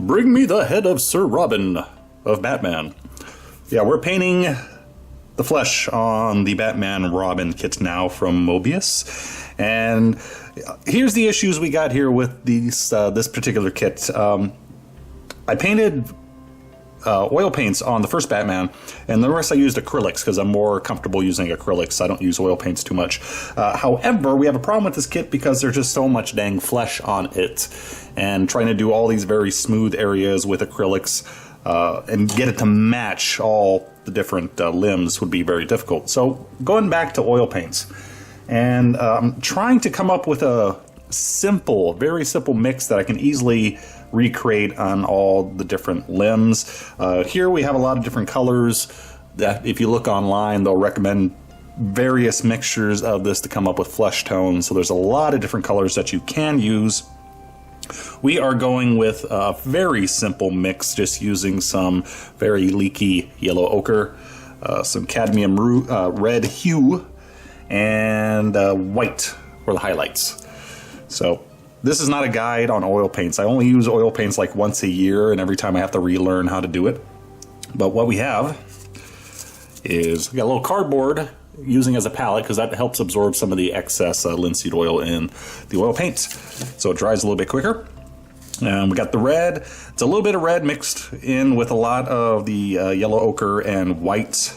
Bring me the head of Sir Robin of Batman. Yeah, we're painting the flesh on the Batman Robin kit now from Moebius. And here's the issues we got here with this particular kit. I painted oil paints on the first Batman, and the rest I used acrylics because I'm more comfortable using acrylics. I don't use oil paints too much. However, we have a problem with this kit because there's just so much dang flesh on it, and trying to do all these very smooth areas with acrylics and get it to match all the different limbs would be very difficult. So going back to oil paints, and I'm trying to come up with a simple, very simple mix that I can easily recreate on all the different limbs. Here we have a lot of different colors that if you look online, they'll recommend various mixtures of this to come up with flesh tones. So there's a lot of different colors that you can use. We are going with a very simple mix, just using some very leaky yellow ochre, some cadmium red hue, and white for the highlights. So this is not a guide on oil paints. I only use oil paints like once a year, and every time I have to relearn how to do it. But what we have is we got a little cardboard using as a palette because that helps absorb some of the excess linseed oil in the oil paint, so it dries a little bit quicker. And we got the red. It's a little bit of red mixed in with a lot of the yellow ochre and white.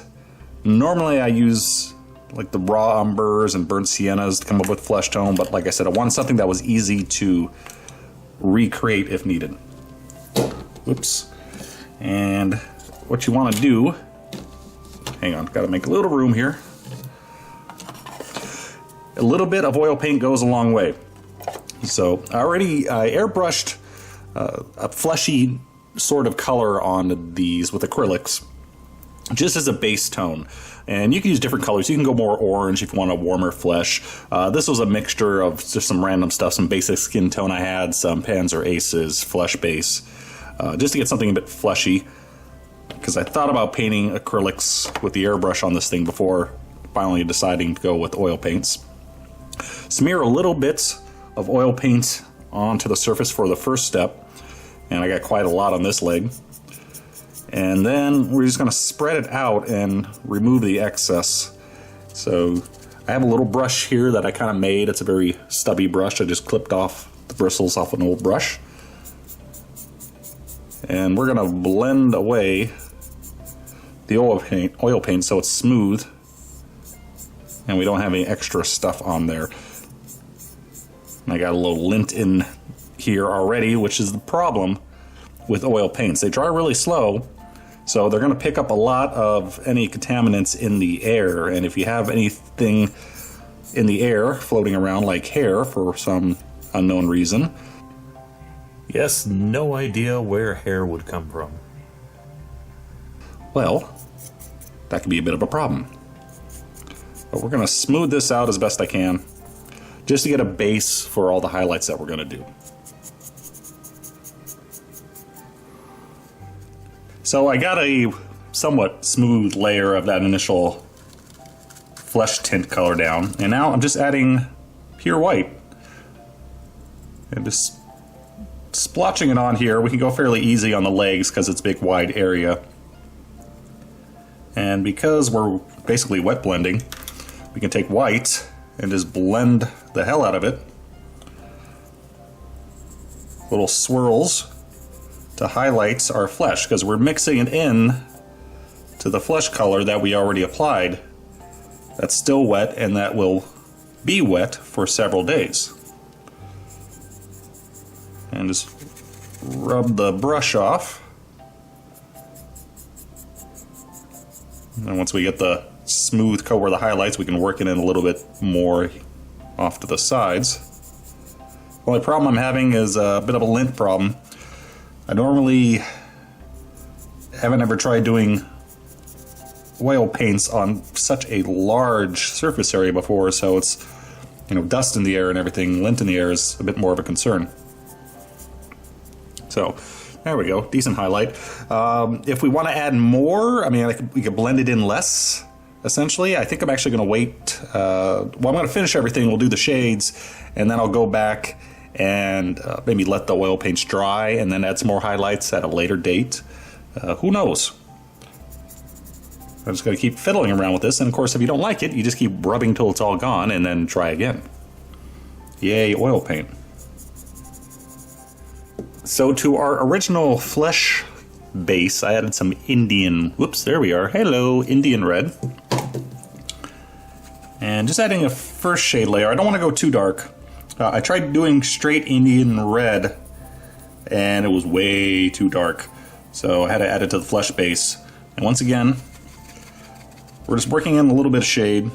Normally I use like the raw umbers and burnt siennas to come up with flesh tone, but like I said, I wanted something that was easy to recreate if needed. Oops. And what you want to do, hang on, gotta make a little room here. A little bit of oil paint goes a long way. So I airbrushed a fleshy sort of color on these with acrylics, just as a base tone. And you can use different colors. You can go more orange if you want a warmer flesh. This was a mixture of just some random stuff, some basic skin tone I had, some Panzer Aces, flesh base, just to get something a bit fleshy. Because I thought about painting acrylics with the airbrush on this thing before finally deciding to go with oil paints. Smear a little bit of oil paint onto the surface for the first step. And I got quite a lot on this leg. And then we're just going to spread it out and remove the excess. So I have a little brush here that I kind of made. It's a very stubby brush. I just clipped off the bristles off an old brush. And we're going to blend away the oil paint so it's smooth and we don't have any extra stuff on there. And I got a little lint in here already, which is the problem with oil paints. They dry really slow, so they're going to pick up a lot of any contaminants in the air, and if you have anything in the air floating around like hair for some unknown reason. Yes, no idea where hair would come from. Well, that could be a bit of a problem. But we're going to smooth this out as best I can, just to get a base for all the highlights that we're going to do. So I got a somewhat smooth layer of that initial flesh tint color down, and now I'm just adding pure white and just splotching it on here. We can go fairly easy on the legs because it's a big wide area, and because we're basically wet blending, we can take white and just blend the hell out of it. Little swirls to highlight our flesh, because we're mixing it in to the flesh color that we already applied. That's still wet, and that will be wet for several days. And just rub the brush off. And once we get the smooth coat where the highlights, we can work it in a little bit more off to the sides. The only problem I'm having is a bit of a lint problem. I normally haven't ever tried doing oil paints on such a large surface area before, so it's, you know, dust in the air and everything. Lint in the air is a bit more of a concern. So there we go, decent highlight. If we want to add more, I mean, we could blend it in less, essentially. I think I'm actually going to wait. Well, I'm going to finish everything. We'll do the shades, and then I'll go back and maybe let the oil paints dry and then add some more highlights at a later date. Who knows? I'm just going to keep fiddling around with this, and of course if you don't like it, you just keep rubbing till it's all gone and then try again. Yay, oil paint. So to our original flesh base, I added some Indian, whoops, there we are, hello, Indian red. And just adding a first shade layer. I don't want to go too dark. I tried doing straight Indian red, and it was way too dark. So I had to add it to the flesh base. And once again, we're just working in a little bit of shade.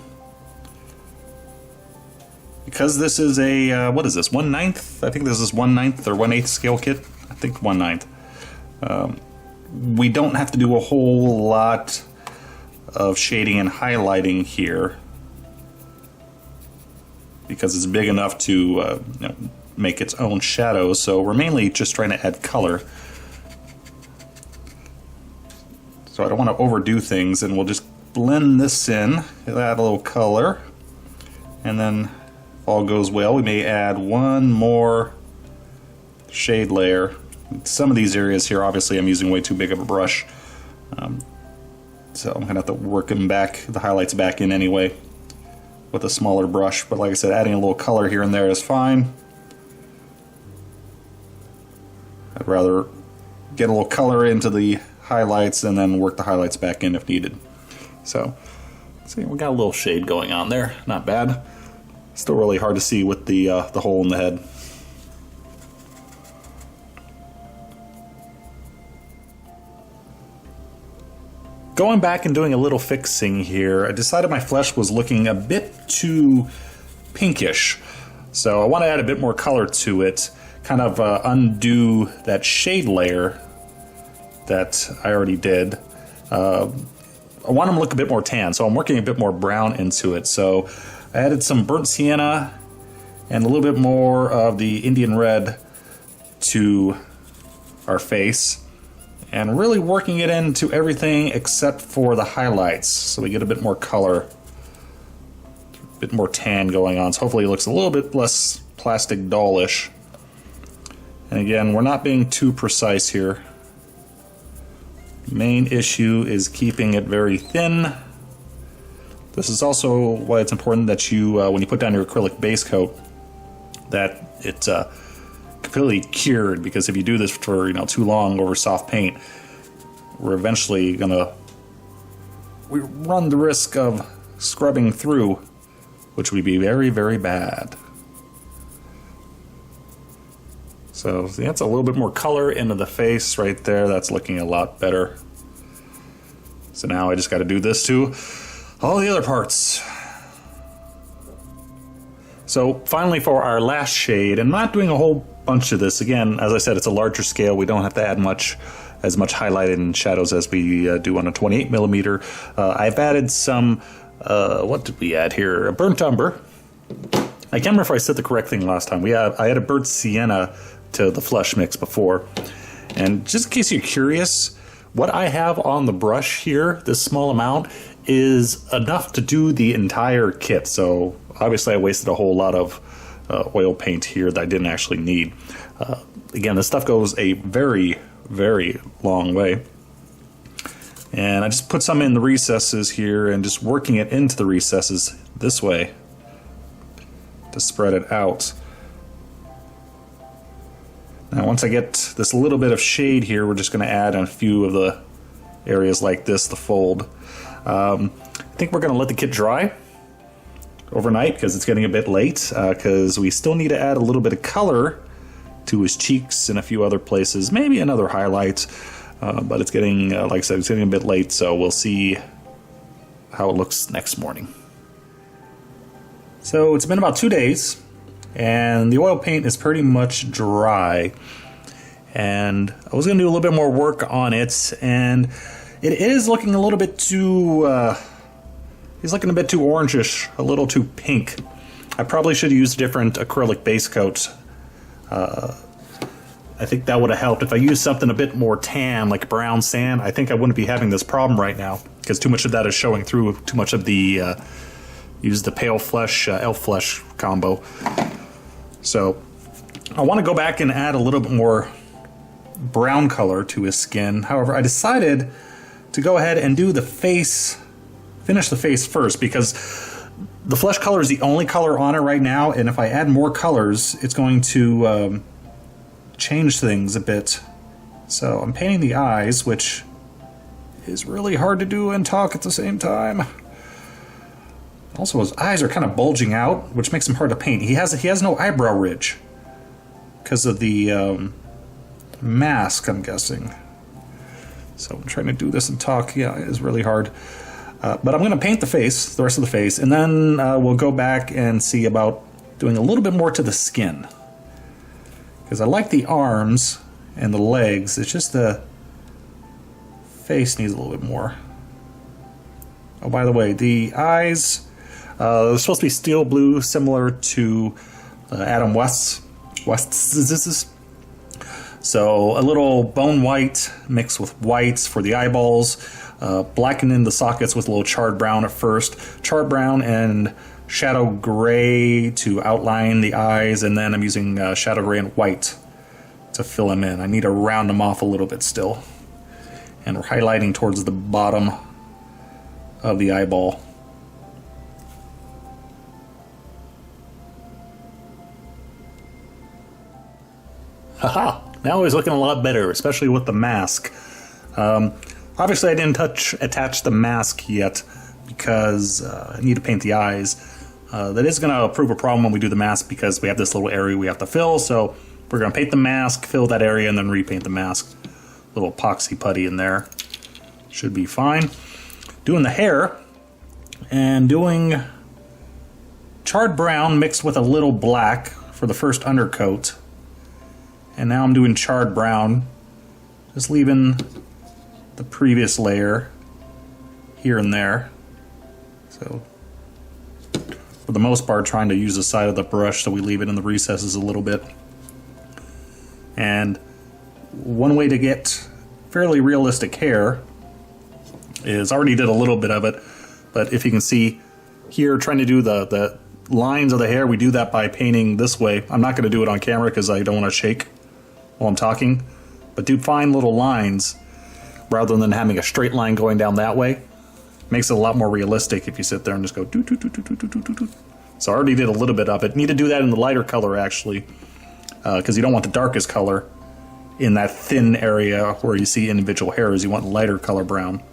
Because this is a, what is this, 1/9? I think this is 1/9 or 1/8 scale kit. I think 1/9. We don't have to do a whole lot of shading and highlighting here, because it's big enough to you know, make its own shadows. So we're mainly just trying to add color. So I don't want to overdo things, and we'll just blend this in, add a little color, and then if all goes well, we may add one more shade layer. Some of these areas here, obviously I'm using way too big of a brush, so I'm gonna have to work them back, the highlights back in anyway with a smaller brush. But like I said, adding a little color here and there is fine. I'd rather get a little color into the highlights and then work the highlights back in if needed. So, see, we got a little shade going on there. Not bad. Still really hard to see with the hole in the head. Going back and doing a little fixing here, I decided my flesh was looking a bit too pinkish. So I want to add a bit more color to it, kind of undo that shade layer that I already did. I want them to look a bit more tan, so I'm working a bit more brown into it. So I added some burnt sienna and a little bit more of the Indian red to our face, and really working it into everything except for the highlights, so we get a bit more color, a bit more tan going on. So hopefully it looks a little bit less plastic dullish. And again, we're not being too precise here. Main issue is keeping it very thin. This is also why it's important that you, when you put down your acrylic base coat, that it's completely cured, because if you do this for too long over soft paint, we're eventually we run the risk of scrubbing through, which would be very, very bad. So that's a little bit more color into the face right there. That's looking a lot better. So now I just got to do this to all the other parts. So finally, for our last shade, and not doing a whole bunch of this. Again, as I said, it's a larger scale. We don't have to add as much highlight and shadows as we do on a 28mm. I've added some, what did we add here? A burnt umber. I can't remember if I said the correct thing last time. I added burnt sienna to the flesh mix before. And just in case you're curious, what I have on the brush here, this small amount, is enough to do the entire kit. So obviously I wasted a whole lot of oil paint here that I didn't actually need. Again, this stuff goes a very, very long way. And I just put some in the recesses here and just working it into the recesses this way to spread it out. Now once I get this little bit of shade here, we're just going to add a few of the areas like this, the fold. I think we're going to let the kit dry overnight because it's getting a bit late, because we still need to add a little bit of color to his cheeks and a few other places, maybe another highlight, but it's getting, like I said, it's getting a bit late, so we'll see how it looks next morning. So it's been about 2 days, and the oil paint is pretty much dry, and I was going to do a little bit more work on it, and it is looking a little bit too, he's looking a bit too orangish, a little too pink. I probably should use different acrylic base coats. I think that would have helped. If I used something a bit more tan, like brown sand, I think I wouldn't be having this problem right now, because too much of that is showing through, too much of the, use the pale flesh, elf flesh combo. So I want to go back and add a little bit more brown color to his skin. However, I decided to go ahead and do the face, finish the face first, because the flesh color is the only color on it right now, and if I add more colors, it's going to change things a bit. So I'm painting the eyes, which is really hard to do and talk at the same time. Also, his eyes are kind of bulging out, which makes him hard to paint. He has no eyebrow ridge because of the mask, I'm guessing. So I'm trying to do this and talk. Yeah, it is really hard. But I'm going to paint the face, the rest of the face, and then we'll go back and see about doing a little bit more to the skin. Because I like the arms and the legs. It's just the face needs a little bit more. Oh, by the way, the eyes, they're supposed to be steel blue, similar to Adam West's. So a little bone white mixed with whites for the eyeballs, blackening the sockets with a little charred brown at first, charred brown and shadow gray to outline the eyes, and then I'm using shadow gray and white to fill them in. I need to round them off a little bit still. And we're highlighting towards the bottom of the eyeball. Haha! Now he's looking a lot better, especially with the mask. Obviously I didn't attach the mask yet because I need to paint the eyes. That is going to prove a problem when we do the mask because we have this little area we have to fill, so we're going to paint the mask, fill that area, and then repaint the mask. Little epoxy putty in there. Should be fine. Doing the hair, and doing charred brown mixed with a little black for the first undercoat. And now I'm doing charred brown, just leaving the previous layer here and there. So, for the most part, trying to use the side of the brush so we leave it in the recesses a little bit. And one way to get fairly realistic hair is, I already did a little bit of it, but if you can see here, trying to do the lines of the hair, we do that by painting this way. I'm not going to do it on camera because I don't want to shake while I'm talking, but do fine little lines rather than having a straight line going down that way. Makes it a lot more realistic if you sit there and just go doo doo doo doo doo doo doo doo. So I already did a little bit of it. Need to do that in the lighter color actually, because you don't want the darkest color in that thin area where you see individual hairs. You want lighter color brown.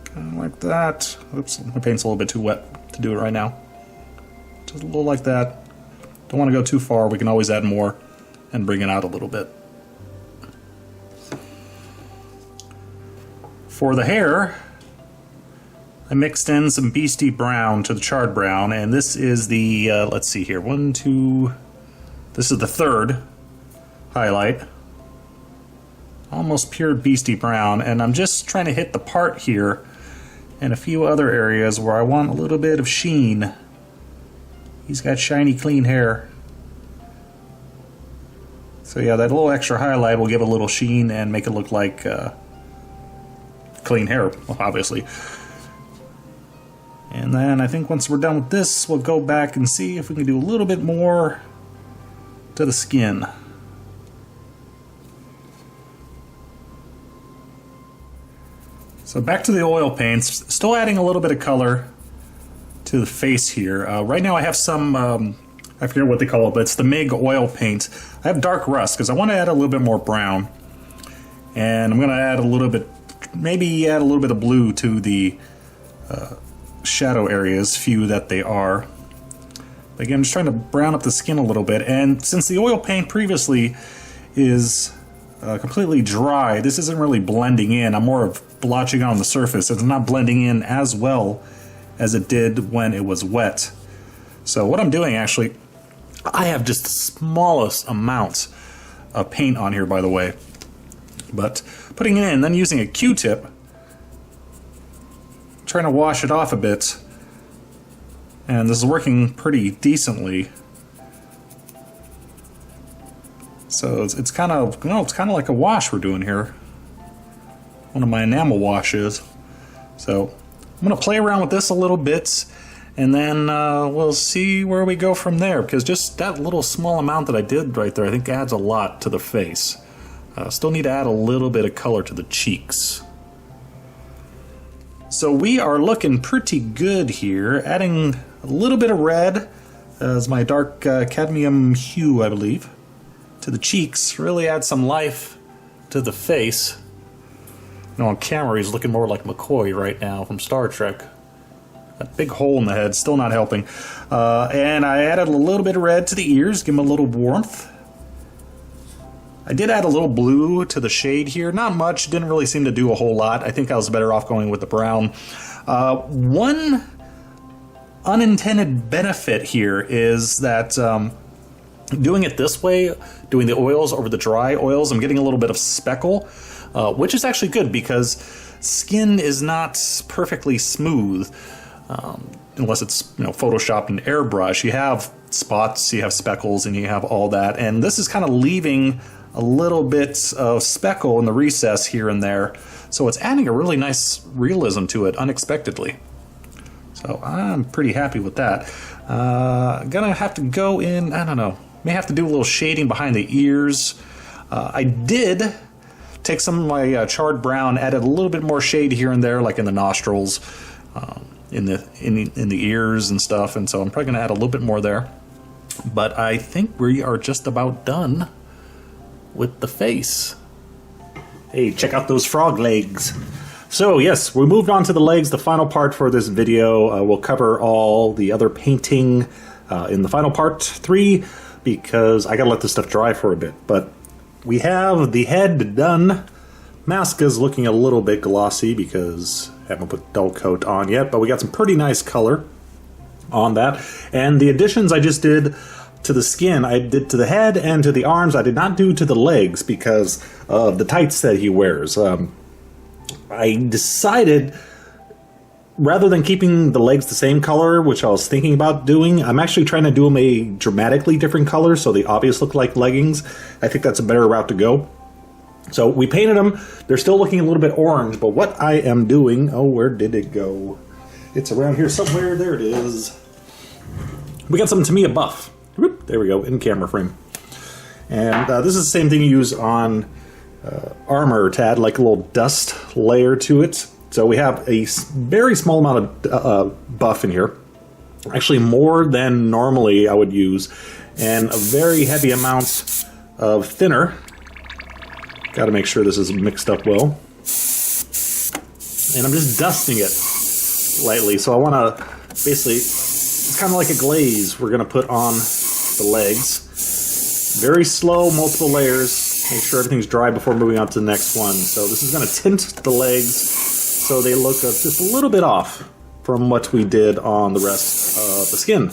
Kind of like that. Oops, my paint's a little bit too wet to do it right now. Just a little like that. Don't want to go too far. We can always add more and bring it out a little bit. For the hair, I mixed in some Beastie Brown to the charred brown, and this is the, let's see here, this is the third highlight. Almost pure Beastie Brown, and I'm just trying to hit the part here and a few other areas where I want a little bit of sheen. He's got shiny, clean hair. So yeah, that little extra highlight will give a little sheen and make it look like clean hair, obviously. And then I think once we're done with this, we'll go back and see if we can do a little bit more to the skin. So back to the oil paints, still adding a little bit of color to the face here. Right now I have some, I forget what they call it, but it's the MIG oil paint. I have dark rust because I want to add a little bit more brown. And I'm going to add a little bit, maybe add a little bit of blue to the shadow areas, few that they are. But again, I'm just trying to brown up the skin a little bit. And since the oil paint previously is completely dry, this isn't really blending in. I'm more of blotching on the surface. It's not blending in as well as it did when it was wet. So what I'm doing actually, I have just the smallest amount of paint on here, by the way. But putting it in, then using a Q-tip, trying to wash it off a bit, and this is working pretty decently. So it's kind of, you know, it's kind of like a wash we're doing here. One of my enamel washes. So I'm going to play around with this a little bit and then we'll see where we go from there, because just that little small amount that I did right there, I think adds a lot to the face. Still need to add a little bit of color to the cheeks. So we are looking pretty good here, adding a little bit of red as my dark cadmium hue, I believe, to the cheeks. Really add some life to the face. You know, on camera he's looking more like McCoy right now from Star Trek. That big hole in the head, still not helping. And I added a little bit of red to the ears, give them a little warmth. I did add a little blue to the shade here. Not much, didn't really seem to do a whole lot. I think I was better off going with the brown. One unintended benefit here is that doing it this way, doing the oils over the dry oils, I'm getting a little bit of speckle, which is actually good because skin is not perfectly smooth unless it's photoshopped and airbrush. You have spots, you have speckles, and you have all that, and this is kind of leaving a little bit of speckle in the recess here and there, so it's adding a really nice realism to it unexpectedly. So I'm pretty happy with that. Gonna have to go in, I don't know, may have to do a little shading behind the ears. I did take some of my charred brown, added a little bit more shade here and there, like in the nostrils, in the ears and stuff, and so I'm probably gonna add a little bit more there. But I think we are just about done with the face. Hey, check out those frog legs. So yes, we moved on to the legs, the final part for this video. We'll cover all the other painting in the final part 3, because I gotta let this stuff dry for a bit. But we have the head done. Mask is looking a little bit glossy because I haven't put dull coat on yet, but we got some pretty nice color on that. And the additions I just did to the skin, I did to the head and to the arms. I did not do to the legs because of the tights that he wears. I decided, rather than keeping the legs the same color, which I was thinking about doing, I'm actually trying to do them a dramatically different color so they obviously look like leggings. I think that's a better route to go. So we painted them. They're still looking a little bit orange, but what I am doing... Oh, where did it go? It's around here somewhere. There it is. We got some Tamiya buff. Whoop, there we go, in camera frame. And this is the same thing you use on armor to add like a little dust layer to it. So we have a very small amount of buff in here. Actually more than normally I would use. And a very heavy amount of thinner. Got to make sure this is mixed up well. And I'm just dusting it lightly. So I want to basically, it's kind of like a glaze we're going to put on the legs. Very slow, multiple layers. Make sure everything's dry before moving on to the next one. So this is going to tint the legs so they look just a little bit off from what we did on the rest of the skin.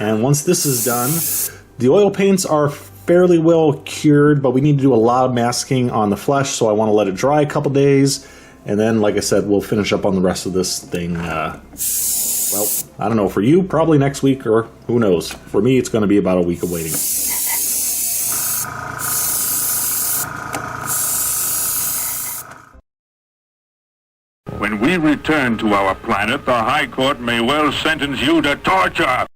And once this is done, the oil paints are fairly well cured, but we need to do a lot of masking on the flesh, so I want to let it dry a couple days, and then, like I said, we'll finish up on the rest of this thing. Well, I don't know, for you, probably next week, or who knows. For me, it's going to be about a week of waiting. When we return to our planet, the High Court may well sentence you to torture.